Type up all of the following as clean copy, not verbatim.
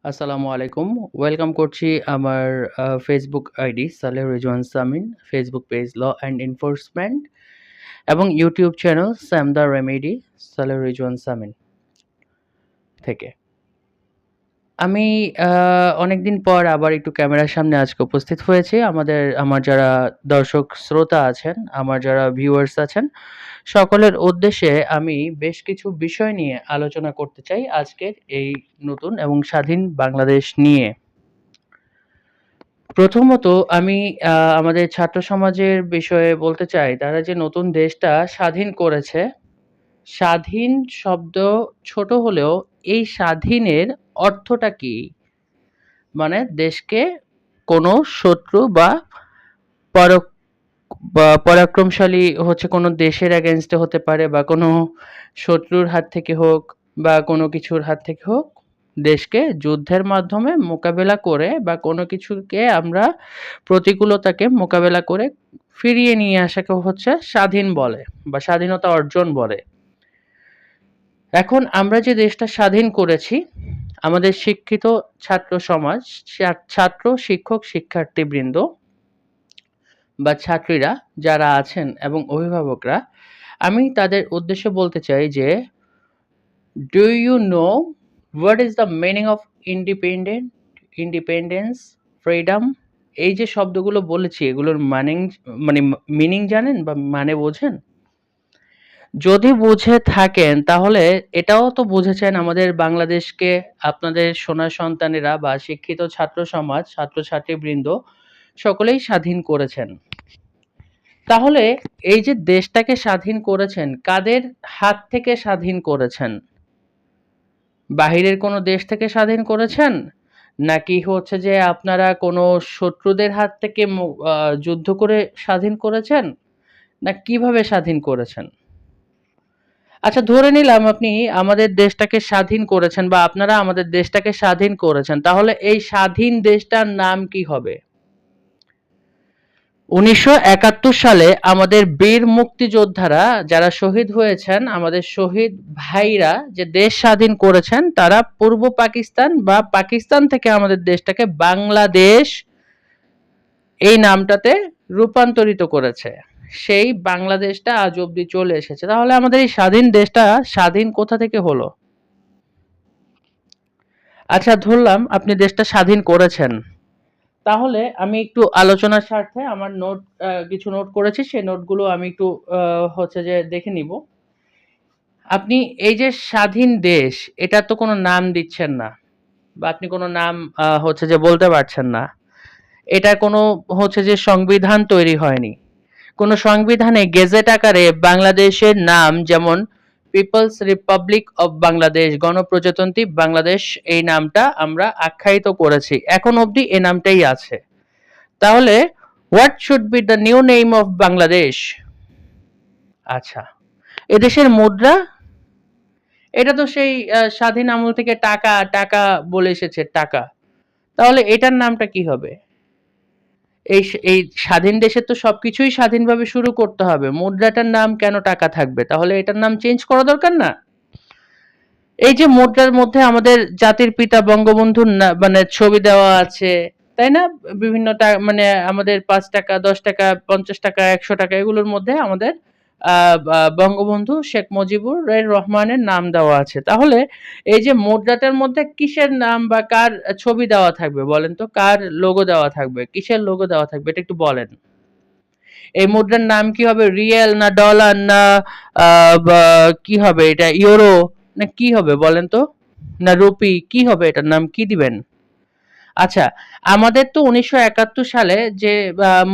আসসালামু আলাইকুম। ওয়েলকাম করছি আমার Facebook ID Saleh Rizwan Samin, Facebook page law and enforcement এবং YouTube channel Sam the remedy Saleh Rizwan Samin থেকে। আমি অনেকদিন পর আবার একটু ক্যামেরার সামনে আজকে উপস্থিত হয়েছি। আমার যারা দর্শক শ্রোতা আছেন, আমার যারা ভিউয়ার্স আছেন, সকলের উদ্দেশ্যে আমি বেশ কিছু বিষয় নিয়ে আলোচনা করতে চাই আজকের এই নতুন এবং স্বাধীন বাংলাদেশ নিয়ে। প্রথমত আমি আমাদের ছাত্র সমাজের বিষয়ে বলতে চাই, তারা যে নতুন দেশটা স্বাধীন করেছে, স্বাধীন শব্দ ছোট হলেও এই স্বাধীনের অর্থটা কি? মানে দেশকে কোনো শত্রু বা পর পরাক্রমশালী হচ্ছে কোনো দেশের এগেইনস্ট এ হতে পারে বা কোনো শত্রুর হাত থেকে হোক বা কোনো কিছুর হাত থেকে হোক, দেশকে যুদ্ধের মাধ্যমে মোকাবেলা করে বা কোনো কিছুকে আমরা প্রতিকূলতাকে মোকাবেলা করে ফিরিয়ে নিয়ে আসাকে হচ্ছে স্বাধীন বলে বা স্বাধীনতা অর্জন বলে। এখন আমরা যে দেশটা স্বাধীন করেছি, আমাদের শিক্ষিত ছাত্র সমাজ, ছাত্র, শিক্ষক, শিক্ষার্থীবৃন্দ বা ছাত্রীরা যারা আছেন এবং অভিভাবকরা, আমি তাদের উদ্দেশ্যে বলতে চাই যে, do you know what is the meaning of independence, freedom? এই যে শব্দগুলো বলেছি, এগুলোর মানে মিনিং জানেন বা মানে বোঝেন? যদি বুঝে থাকেন তাহলে এটাও তো বুঝেছেন আমাদের বাংলাদেশকে আপনাদের সোনার সন্তানেরা বা শিক্ষিত ছাত্র সমাজ, ছাত্রছাত্রীবৃন্দ সকলেই স্বাধীন করেছেন। তাহলে এই যে দেশটাকে স্বাধীন করেছেন, কাদের হাত থেকে স্বাধীন করেছেন? বাহিরের কোনো দেশ থেকে স্বাধীন করেছেন? নাকি হচ্ছে যে আপনারা কোনো শত্রুদের হাত থেকে যুদ্ধ করে স্বাধীন করেছেন? না কিভাবে স্বাধীন করেছেন? আচ্ছা, ধরে নিলাম আপনি আমাদের দেশটাকে স্বাধীন করেছেন বা আপনারা আমাদের দেশটাকে স্বাধীন করেছেন। তাহলে এই স্বাধীন দেশটার নাম কি হবে? ১৯৭১ সালে আমাদের বীর মুক্তিযোদ্ধারা যারা শহীদ হয়েছেন, আমাদের শহীদ ভাইরা যে দেশ স্বাধীন করেছেন, তারা পূর্ব পাকিস্তান বা পাকিস্তান থেকে আমাদের দেশটাকে বাংলাদেশ এই নামটাতে রূপান্তরিত করেছে। সেই বাংলাদেশটা আজ অব্দি চলে এসেছে। তাহলে আমাদের এই স্বাধীন দেশটা স্বাধীন কোথা থেকে হলো? আচ্ছা, ধরলাম আপনি দেশটা স্বাধীন করেছেন। তাহলে আমি একটু আলোচনার স্বার্থে আমার কিছু নোট করেছি, সেই নোটগুলো আমি একটু হচ্ছে যে দেখে নিব। আপনি এই যে স্বাধীন দেশ, এটার তো কোনো নাম দিচ্ছেন না বা আপনি কোনো নাম হচ্ছে যে বলতে পারছেন না। এটার কোনো হচ্ছে যে সংবিধান তৈরি হয়নি। কোনো সংবিধানে গেজেট আকারে বাংলাদেশের নাম যেমন পিপলস রিপাবলিক অফ বাংলাদেশ, গণপ্রজাতন্ত্রী বাংলাদেশ, এই নামটা আমরা আখ্যায়িত করেছি। এখন অবধি এই নামটাই আছে। তাহলে what should be the new name of Bangladesh? আচ্ছা, এদেশের মুদ্রা, এটা তো সেই স্বাধীন আমল থেকে টাকা টাকা বলে এসেছে, টাকা। তাহলে এটার নামটা কি হবে? এই স্বাধীন দেশে তো সবকিছুই স্বাধীনভাবে শুরু করতে হবে। মুদ্রাটার নাম কেন টাকা থাকবে? তাহলে এটার নাম চেঞ্জ করা দরকার না? এই যে মুদ্রার মধ্যে আমাদের জাতির পিতা বঙ্গবন্ধুর মানে ছবি দেওয়া আছে, তাই না? বিভিন্ন মানে আমাদের ৫ টাকা, ১০ টাকা, ৫০ টাকা, ১০০ টাকা, এগুলোর মধ্যে আমাদের বঙ্গবন্ধু শেখ মুজিবুর রহমানের নাম দেওয়া আছে। তাহলে এই যে মুদ্রাটার মধ্যে কিসের নাম বা কার ছবি দেওয়া থাকবে বলেন তো? কার লোগো দেওয়া থাকবে? কিসের লোগো দেওয়া থাকবে? এটা একটু বলেন। এই মুদ্রার নাম কি হবে? রিয়াল না ডলার না বা কি হবে এটা? ইউরো না কি হবে বলেন তো? না রুপি, কি হবে, এটার নাম কি দিবেন? আচ্ছা, আমাদের তো ১৯৭১ সালে যে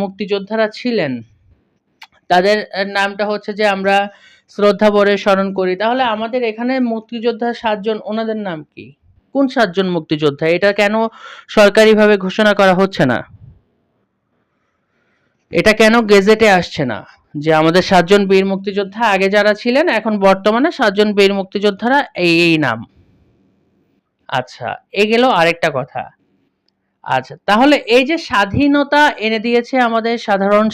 মুক্তিযোদ্ধারা ছিলেন, তাদের নামটা হচ্ছে যে আমরা শ্রদ্ধা ভরে স্মরণ করি। তাহলে আমাদের এখানে মুক্তিযোদ্ধা ৭ জন, ওনাদের নাম কি? কোন ৭ জন মুক্তিযোদ্ধা? এটা কেন সরকারিভাবে ঘোষণা করা হচ্ছে না? এটা কেন গেজেটে আসছে না? যে আমাদের ৭ জন বীর মুক্তিযোদ্ধা আগে যারা ছিলেন, এখন বর্তমানে ৭ জন বীর মুক্তিযোদ্ধারা এই নাম। আচ্ছা, এ গেল আরেকটা কথা। আচ্ছা, তাহলে এই যে স্বাধীনতা এনে দিয়েছে আমাদের সাধারণ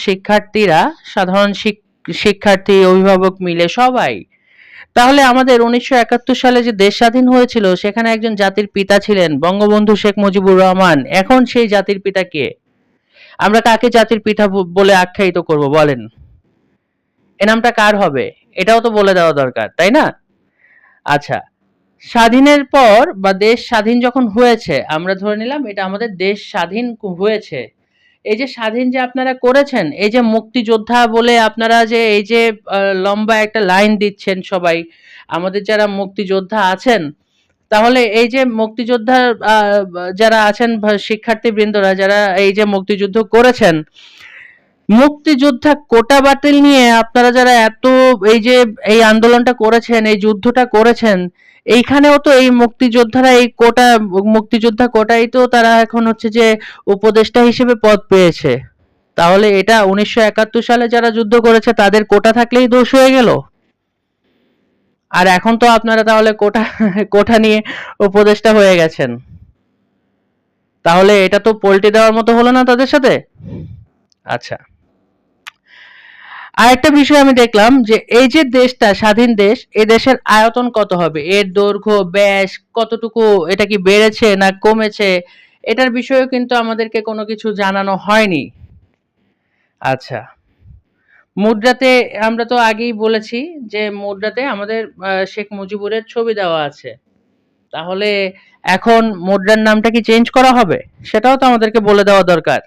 শিক্ষার্থী, অভিভাবক মিলে সবাই। তাহলে আমাদের ১৯৭১ সালে যে দেশ স্বাধীন হয়েছিল সেখানে একজন জাতির পিতা ছিলেন বঙ্গবন্ধু শেখ মুজিবুর রহমান। এখন সেই জাতির পিতা কে? আমরা কাকে জাতির পিতা বলে আখ্যায়িত করব বলেন? এ নামটা কার হবে? এটাও তো বলে দেওয়া দরকার, তাই না? আচ্ছা, স্বাধীনের পর বা দেশ স্বাধীন যখন হয়েছে, আমরা ধরে নিলাম এটা আমাদের দেশ স্বাধীন হয়েছে। এই যে স্বাধীন যে আপনারা করেছেন, এই যে মুক্তিযোদ্ধা বলে আপনারা যে এই যে লম্বা একটা লাইন দিচ্ছেন সবাই, আমাদের যারা মুক্তিযোদ্ধা আছেন, তাহলে এই যে মুক্তিযোদ্ধা আ যারা আছেন শিক্ষার্থীবৃন্দরা যারা এই যে মুক্তিযুদ্ধ করেছেন, মুক্তিযোদ্ধা কোটা বাতিল নিয়ে আপনারা যারা এত এই যে এই আন্দোলনটা করেছেন, এই যুদ্ধটা করেছেন, এইখানেও তো এই মুক্তিযোদ্ধারা এই কোটা মুক্তিযোদ্ধা কোটায় তো তারা এখন হচ্ছে যে উপদেষ্টা হিসেবে পদ পেয়েছে। তাহলে এটা ১৯৭১ সালে যারা যুদ্ধ করেছে তাদের কোটা থাকলেই দোষ হয়ে গেল? আর এখন তো আপনারা তাহলে কোটা কোটা নিয়ে উপদেষ্টা হয়ে গেছেন। তাহলে এটা তো পল্টি দেওয়ার মতো হলো না তাদের সাথে? আচ্ছা। আরেকটা বিষয় আমি দেখলাম যে এই যে দেশটা স্বাধীন দেশ, এই দেশের আয়তন কত হবে? এর দৈর্ঘ্য, ব্যাস কতটুকু, এটা কি বেড়েছে না কমেছে? এটার বিষয়েও কিন্তু আমাদেরকে কোনো কিছু জানানো হয়নি। আচ্ছা। মুদ্রাতে আমরা তো আগেই বলেছি যে মুদ্রাতে আমাদের শেখ মুজিবুরের ছবি দেওয়া আছে। তাহলে এখন মুদ্রার নামটা কি চেঞ্জ করা হবে? সেটাও তো আমাদেরকে বলে দেওয়া দরকার।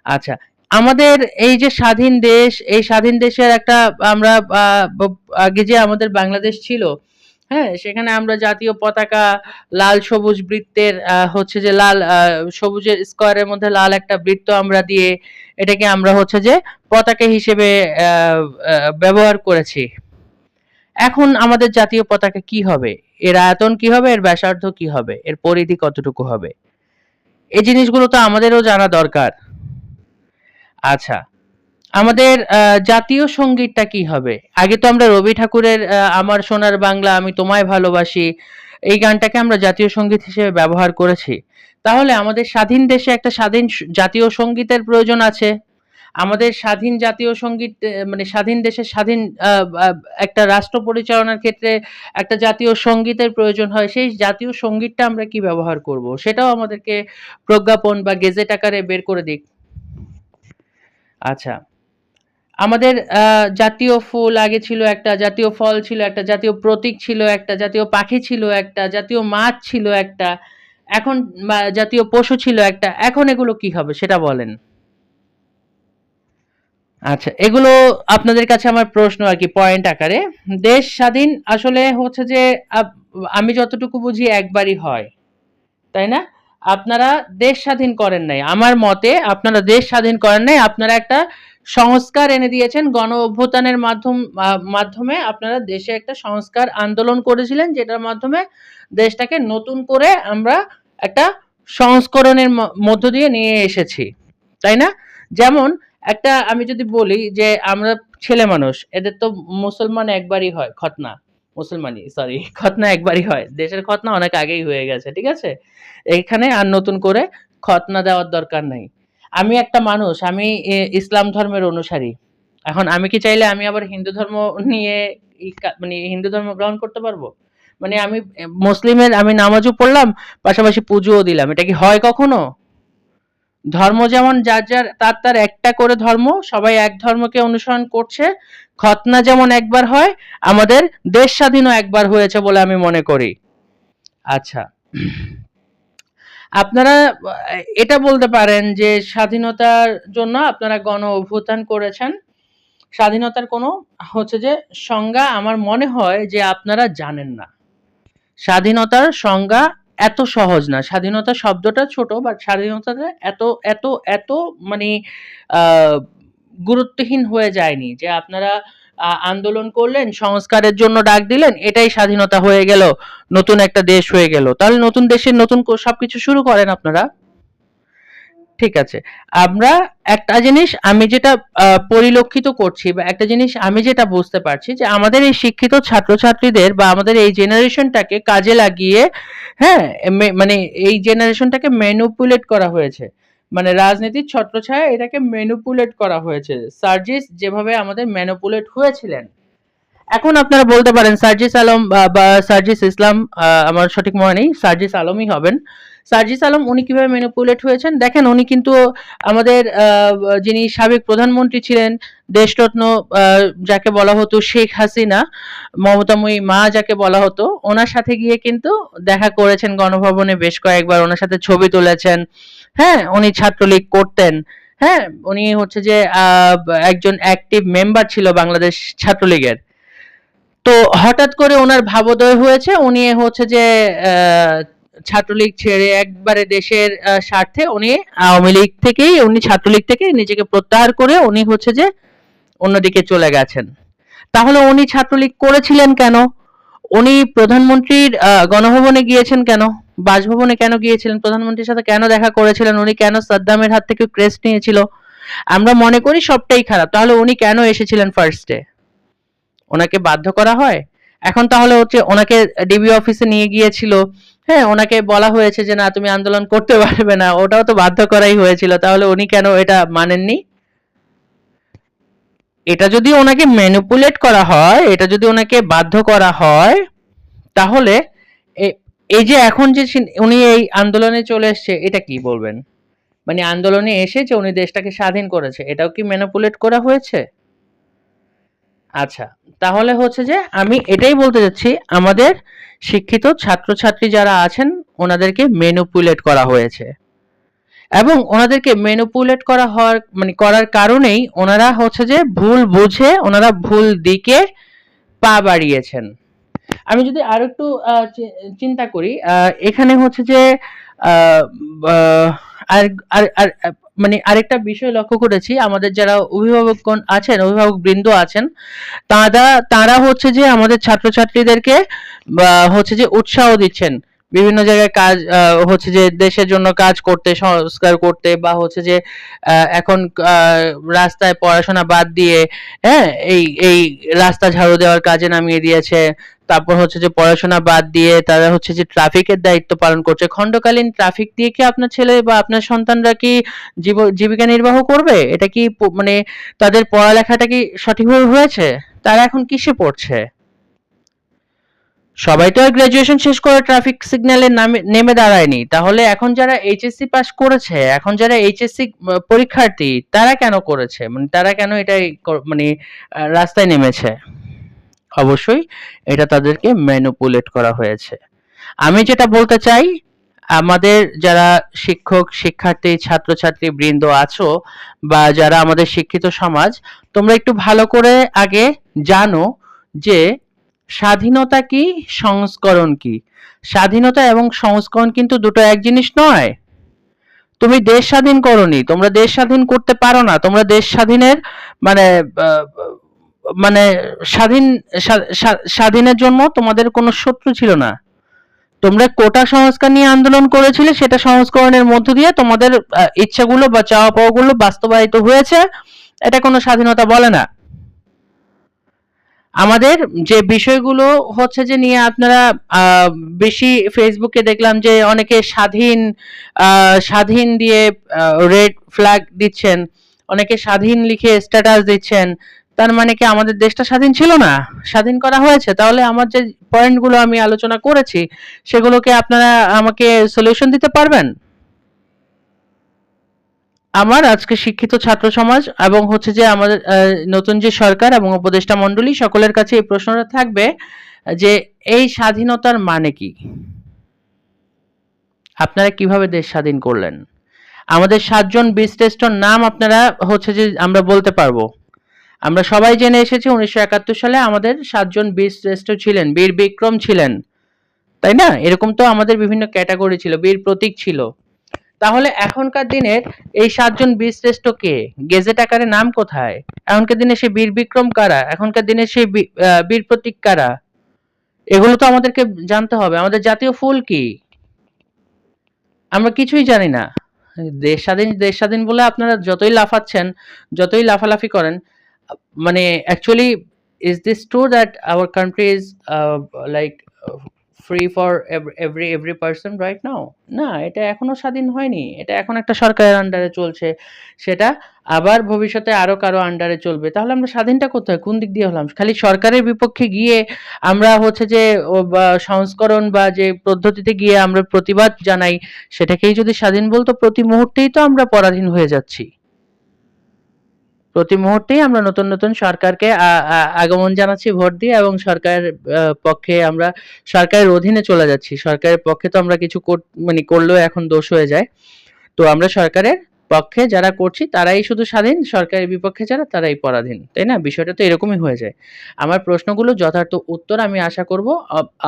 আচ্ছা, আমাদের এই যে স্বাধীন দেশ, এই স্বাধীন দেশের একটা আমরা আ ব আগে যে আমাদের বাংলাদেশ ছিল, হ্যাঁ? সেখানে আমরা জাতীয় পতাকা লাল সবুজ বৃত্তের হচ্ছে যে লাল সবুজের স্কয়ারের মধ্যে লাল একটা বৃত্ত আমরা দিয়ে এটাকে আমরা হচ্ছে যে পতাকা হিসেবে আ আ ব্যবহার করেছি। এখন আমাদের জাতীয় পতাকা কি হবে? এর আয়তন কি হবে? এর ব্যাসার্ধ কি হবে? এর পরিধি কতটুকু হবে? এই জিনিসগুলো তো আমাদেরও জানা দরকার। আচ্ছা, আমাদের জাতীয় সংগীতটা কি হবে? আগে তো আমরা রবি ঠাকুরের 'আমার সোনার বাংলা আমি তোমায় ভালোবাসি' এই গানটাকে আমরা জাতীয় সংগীত হিসেবে ব্যবহার করেছি। তাহলে আমাদের স্বাধীন দেশে একটা স্বাধীন জাতীয় সংগীতের প্রয়োজন আছে। আমাদের স্বাধীন জাতীয় সংগীত মানে স্বাধীন দেশের স্বাধীন আ আ একটা রাষ্ট্র পরিচালনার ক্ষেত্রে একটা জাতীয় সংগীতের প্রয়োজন হয়। সেই জাতীয় সংগীতটা আমরা কি ব্যবহার করব? সেটাও আমাদেরকে প্রজ্ঞাপন বা গেজেট আকারে বের করে দিক। আচ্ছা। আমাদের জাতীয় ফুল আগে ছিল একটা, জাতীয় ফল ছিল একটা, জাতীয় প্রতীক ছিল একটা, জাতীয় পাখি ছিল একটা, জাতীয় মাছ ছিল একটা, এখন জাতীয় পশু ছিল একটা। এখন এগুলো কি হবে সেটা বলেন? আচ্ছা, এগুলো আপনাদের কাছে আমার প্রশ্ন আরকি পয়েন্ট আকারে। দেশ স্বাধীন আসলে হচ্ছে যে আপ আমি যতটুকু বুঝি একবারই হয়। তাই না? আপনারা দেশ স্বাধীন করেন নাই। আমার মতে আপনারা দেশ স্বাধীন করেন নাই। আপনারা একটা সংস্কার এনে দিয়েছেন। গণ অভ্যুত্থানের মাধ্যমে আপনারা দেশে একটা সংস্কার আন্দোলন করেছিলেন, যেটার মাধ্যমে দেশটাকে নতুন করে আমরা একটা সংস্করণের মধ্য দিয়ে নিয়ে এসেছি। তাই না? যেমন একটা আমি যদি বলি যে আমরা ছেলে মানুষ, এদের তো মুসলমান একবারই হয় খতনা। মুসলমানি সরি খতনা একবারই হয়। দেশের খতনা অনেক আগেই হয়ে গেছে। ঠিক আছে? এখানে আর নতুন করে খতনা দেওয়ার দরকার নাই। আমি একটা মানুষ, আমি ইসলাম ধর্মের অনুসারী। এখন আমি কি চাইলে আমি আবার হিন্দু ধর্ম নিয়ে মানে হিন্দু ধর্ম গ্রহণ করতে পারবো? মানে আমি মুসলিমের আমি নামাজও পড়লাম, পাশাপাশি পুজোও দিলাম। এটা কি হয় কখনো? ধর্ম যেমন যার তার একটা করে ধর্ম, সবাই এক ধর্মকে অনুসরণ করছে। খতনা যেমন একবার হয়, আমাদের দেশ স্বাধীনও একবার হয়েছে বলে আমি মনে করি। আচ্ছা। আপনারা এটা বলতে পারেন যে স্বাধীনতার জন্য আপনারা গণ অভ্যুত্থান করেছেন। স্বাধীনতার কোনো হচ্ছে যে সংজ্ঞা আমার মনে হয় যে আপনারা জানেন না। স্বাধীনতার সংজ্ঞা এত সহজ না। স্বাধীনতা শব্দটা ছোট বাট স্বাধীনতাটা এত এত এত মানে আ গুরুত্বহীন হয়ে যায়নি যে আপনারা আন্দোলন করলেন, সংস্কারের জন্য ডাক দিলেন, এটাই স্বাধীনতা হয়ে গেল। নতুন একটা দেশ হয়ে গেল। তাহলে নতুন দেশের নতুন সবকিছু শুরু করেন আপনারা। ঠিক আছে। আমরা একটা জিনিস আমি যেটা পরিলক্ষিত করছি বা একটা জিনিস আমি যেটা বুঝতে পারছি যে আমাদের এই শিক্ষিত ছাত্রছাত্রীদের বা আমাদের এই জেনারেশনটাকে কাজে লাগিয়ে, হ্যাঁ? মানে এই জেনারেশনটাকে ম্যানিপুলেট করা হয়েছে। মানে রাজনীতির ছত্রছায়ায় এটাকে ম্যানিপুলেট করা হয়েছে। সার্জিস যেভাবে আমাদের ম্যানিপুলেট হয়েছিলেন, এখন আপনারা বলতে পারেন সার্জিস আলম বা সার্জিস ইসলাম, আমার সঠিক মনে নেই, সার্জিস আলমই হবেন। সার্জিস আলম উনি কিভাবে ম্যানিপুলেট হয়েছেন দেখেন, উনি কিন্তু আমাদের যিনি সাবেক প্রধানমন্ত্রী ছিলেন, দেশরত্ন যাকে বলা হতো শেখ হাসিনা, মমতাময়ী মা যাকে বলা হতো, ওনার সাথে গিয়ে কিন্তু দেখা করেছেন গণভবনে বেশ কয়েকবার, ওনার সাথে ছবি তুলেছেন। হ্যাঁ, উনি ছাত্রলীগ করতেন। হ্যাঁ, উনি হচ্ছে যে একজন অ্যাক্টিভ মেম্বার ছিল বাংলাদেশ ছাত্রলীগের। তো হঠাৎ করে ওনার ভাবোদয় হয়েছে, উনি হচ্ছে যে আহ, ছাত্রলীগ ছেড়ে একবারে দেশের স্বার্থে উনি আওয়ামী লীগ থেকেই, উনি ছাত্রলীগ থেকে নিজেকে প্রত্যাহার করে উনি হচ্ছে যে অন্যদিকে চলে গেছেন। তাহলে উনি ছাত্রলীগ করেছিলেন কেন? উনি প্রধানমন্ত্রীর গণভবনে গিয়েছেন কেন? বাসভবনে কেন গিয়েছিলেন? প্রধানমন্ত্রীর সাথে কেন দেখা করেছিলেন? উনি কেন সাদ্দামের হাত থেকে ক্রেস্ট নিয়েছিল? আমরা মনে করি সবটাই খারাপ, তাহলে উনি কেন এসেছিলেন ফার্স্টে? ওনাকে বাধ্য করা হয়? এখন তাহলে হচ্ছে ওনাকে ডিবি অফিসে নিয়ে গিয়েছিল, হ্যাঁ, ওনাকে বলা হয়েছে যে না তুমি আন্দোলন করতে পারবে না, ওটাও তো বাধ্য করাই হয়েছিল, তাহলে উনি কেন এটা মানেননি? এটা যদি ওনাকে ম্যানিপুলেট করা হয়, এটা যদি ওনাকে বাধ্য করা হয়, তাহলে এই যে এখন যে উনি এই আন্দোলনে চলে এসছে, এটা কি বলবেন? মানে আন্দোলনে এসে যে উনি দেশটাকে স্বাধীন করেছে, এটাও কি ম্যানিপুলেট করা হয়েছে? আচ্ছা, তাহলে হচ্ছে যে আমি এটাই বলতে চাচ্ছি, আমাদের শিক্ষিত ছাত্রছাত্রী যারা আছেন ওনাদেরকে ম্যানিপুলেট করা হয়েছে, এবং ওনাদেরকে ম্যানিপুলেট করা হওয়ার মানে করার কারণেই ওনারা হচ্ছে যে ভুল বুঝে ওনারা ভুল দিকে পা বাড়িয়েছেন। আমি যদি আরো একটু চিন্তা করি, এখানে হচ্ছে যে আহ, আহ, আর আর আর মানে আরেকটা বিষয় লক্ষ্য করেছি, আমাদের যারা অভিভাবকগণ আছেন, অভিভাবক বৃন্দ আছেন, তারা তারা হচ্ছে যে আমাদের ছাত্রছাত্রীদেরকে হচ্ছে যে উৎসাহ দিচ্ছেন বিভিন্ন জায়গায় কাজ, হচ্ছে যে দেশের জন্য কাজ করতে, সংস্কার করতে, বা হচ্ছে যে এখন আহ, রাস্তায় পড়াশোনা বাদ দিয়ে, হ্যাঁ, এই এই রাস্তা ঝাড়ু দেওয়ার কাজে নামিয়ে দিয়েছে। তারপর হচ্ছে যে পড়াশোনা বাদ দিয়ে তারা হচ্ছে যে ট্রাফিকের দায়িত্ব পালন করছে। খণ্ডকালীন ট্রাফিক দিয়ে কি আপনার ছেলে বা আপনার সন্তানরা কি জীবিকা নির্বাহ করবে? এটা কি মানে তাদের পড়ালেখাটা কি সঠিকভাবে হয়েছে? তারা এখন কিসে পড়ছে? সবাই তো আর গ্রাজুয়েশন শেষ করে ট্রাফিক সিগন্যালে নেমে দাঁড়ায়নি। তাহলে এখন যারা এইচএসসি পাস করেছে, এখন যারা এইচএসসি পরীক্ষার্থী, তারা কেন করেছে? মানে তারা কেন এটাই মানে রাস্তায় নেমেছে? অবশ্যই এটা তাদেরকে ম্যানিপুলেট করা হয়েছে। আমি যেটা বলতে চাই, আমাদের যারা শিক্ষক, শিক্ষার্থী, ছাত্রছাত্রী বৃন্দ আছো, বা যারা আমাদের শিক্ষিত সমাজ, তোমরা একটু ভালো করে আগে জানো যে স্বাধীনতা কি, সংস্করণ কি। স্বাধীনতা এবং সংস্করণ কিন্তু দুটো এক জিনিস নয়। তুমি দেশ স্বাধীন করনি, তোমরা দেশ স্বাধীন করতে পারো না, তোমরা দেশ স্বাধীনের মানে আহ, মানে স্বাধীন স্বাধীনের জন্য তোমাদের কোনো শত্রু ছিল না। তোমরা কোটা সংস্কার নিয়ে আন্দোলন করেছিলে, সেটা সংস্করণের মধ্য দিয়ে তোমাদের ইচ্ছাগুলো বা চাওয়া পাওয়াগুলো বাস্তবায়িত হয়েছে, এটা কোনো স্বাধীনতা বলে না। আমাদের যে বিষয়গুলো হচ্ছে যে নিয়ে আপনারা আহ, বেশি ফেসবুকে দেখলাম যে অনেকে স্বাধীন স্বাধীন দিয়ে রেড ফ্ল্যাগ দিচ্ছেন, অনেকে স্বাধীন লিখে স্ট্যাটাস দিচ্ছেন। তার মানে কি আমাদের দেশটা স্বাধীন ছিল না? স্বাধীন করা হয়েছে। তাহলে আমার যে পয়েন্টগুলো আমি আলোচনা করেছি, সেগুলোকে আপনারা আমাকে সলিউশন দিতে পারবেন? আমার আজকে শিক্ষিত ছাত্র সমাজ এবং হচ্ছে যে আমাদের নতুন যে সরকার এবং উপদেষ্টা মণ্ডলী, সকলের কাছে এই প্রশ্নটা থাকবে যে এই স্বাধীনতার মানে কি? আপনারা কিভাবে দেশ স্বাধীন করলেন? আমাদের 7 জন বীরশ্রেষ্ঠর নাম আপনারা হচ্ছে যে আমরা বলতে পারবো। আমরা সবাই জেনে এসেছি 1971 সালে আমাদের 7 জন বীরশ্রেষ্ঠ ছিলেন, বীর বিক্রম ছিলেন, তাই না? এরকম তো আমাদের বিভিন্ন ক্যাটাগরি ছিল, বীর প্রতীক ছিল। তাহলে এখনকার দিনের এই 7 জন বীরশ্রেষ্ঠ কে? গেজেট আকারে নাম কোথায়? এখনকার দিনে সেই বীর বিক্রম কারা? এখনকার দিনে সেই বীর প্রতীক কারা? এগুলো তো আমাদেরকে জানতে হবে। আমাদের জাতীয় ফুল কি? আমরা কিছুই জানি না। দেশ স্বাধীন, দেশ স্বাধীন বলে আপনারা যতই লাফাচ্ছেন, যতই লাফালাফি করেন, মানে actually is this true that our country is like free for every person right now? না, এটা এখনো স্বাধীন হয়নি। এটা এখন একটা সরকারের আন্ডারে চলছে। সেটা আবার ভবিষ্যতে আরো কারো আন্ডারে চলবে। তাহলে আমরা স্বাধীনটা কোথায়? কোন দিক দিয়ে হলাম? খালি সরকারের বিপক্ষে গিয়ে আমরা হচ্ছে যে বা সংস্করণ বা যে পদ্ধতিতে গিয়ে আমরা প্রতিবাদ জানাই, সেটাকেই যদি স্বাধীন বলতো, প্রতি মুহূর্তেই তো আমরা পরাধীন হয়ে যাচ্ছি। প্রতি মুহূর্তেই আমরা নতুন, নতুন সরকারকে আগমন জানাচ্ছি ভোট দিয়ে, এবং সরকারের পক্ষে আমরা সরকারের অধীনে চলে যাচ্ছি। সরকারের পক্ষে তো আমরা কিছু মানে করলেও এখন দোষ হয়ে যায়। তো আমরা সরকারের পক্ষে যারা করছি তারাই শুধু স্বাধীন, সরকারের বিপক্ষে যারা তারাই পরাধীন। তাই না? বিষয়টা তো এরকমই হয়ে যায়। আমার প্রশ্নগুলো যথার্থ উত্তর আমি আশা করব,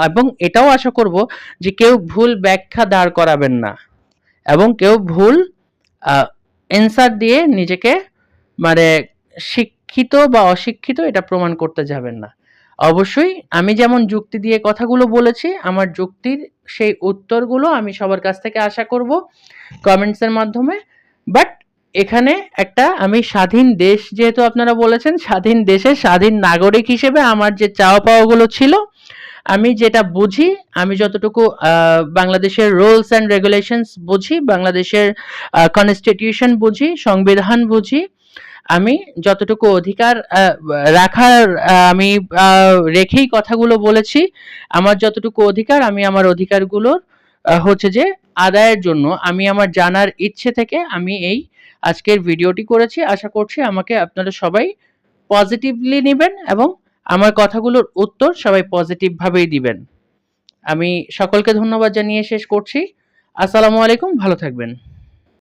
এবং এটাও আশা করব যে কেউ ভুল ব্যাখ্যা দাঁড় করাবেন না, এবং কেউ ভুল আ অ্যান্সার দিয়ে নিজেকে মানে শিক্ষিত বা অশিক্ষিত এটা প্রমাণ করতে যাবেন না। অবশ্যই আমি যেমন যুক্তি দিয়ে কথাগুলো বলেছি, আমার যুক্তির সেই উত্তরগুলো আমি সবার কাছ থেকে আশা করব কমেন্টস এর মাধ্যমে। বাট এখানে একটা আমি স্বাধীন দেশ, যেহেতু আপনারা বলেছেন, স্বাধীন দেশের স্বাধীন নাগরিক হিসেবে আমার যে চাওয়া পাওয়াগুলো ছিল, আমি যেটা বুঝি, আমি যতটুকু বাংলাদেশের রুলস অ্যান্ড রেগুলেশনস বুঝি, বাংলাদেশের কনস্টিটিউশন বুঝি, সংবিধান বুঝি, আমি যতটুকু অধিকার রাখার আমি রেখেই কথাগুলো বলেছি। আমার যতটুকু অধিকার, আমি আমার অধিকারগুলোর হচ্ছে যে আদায়ের জন্য আমি আমার জানার ইচ্ছে থেকে আমি এই আজকের ভিডিওটি করেছি। আশা করছি আমাকে আপনারা সবাই পজিটিভলি নিবেন, এবং আমার কথাগুলোর উত্তর সবাই পজিটিভ ভাবেই দিবেন। আমি সকলকে ধন্যবাদ জানিয়ে শেষ করছি। আসসালামু আলাইকুম, ভালো থাকবেন।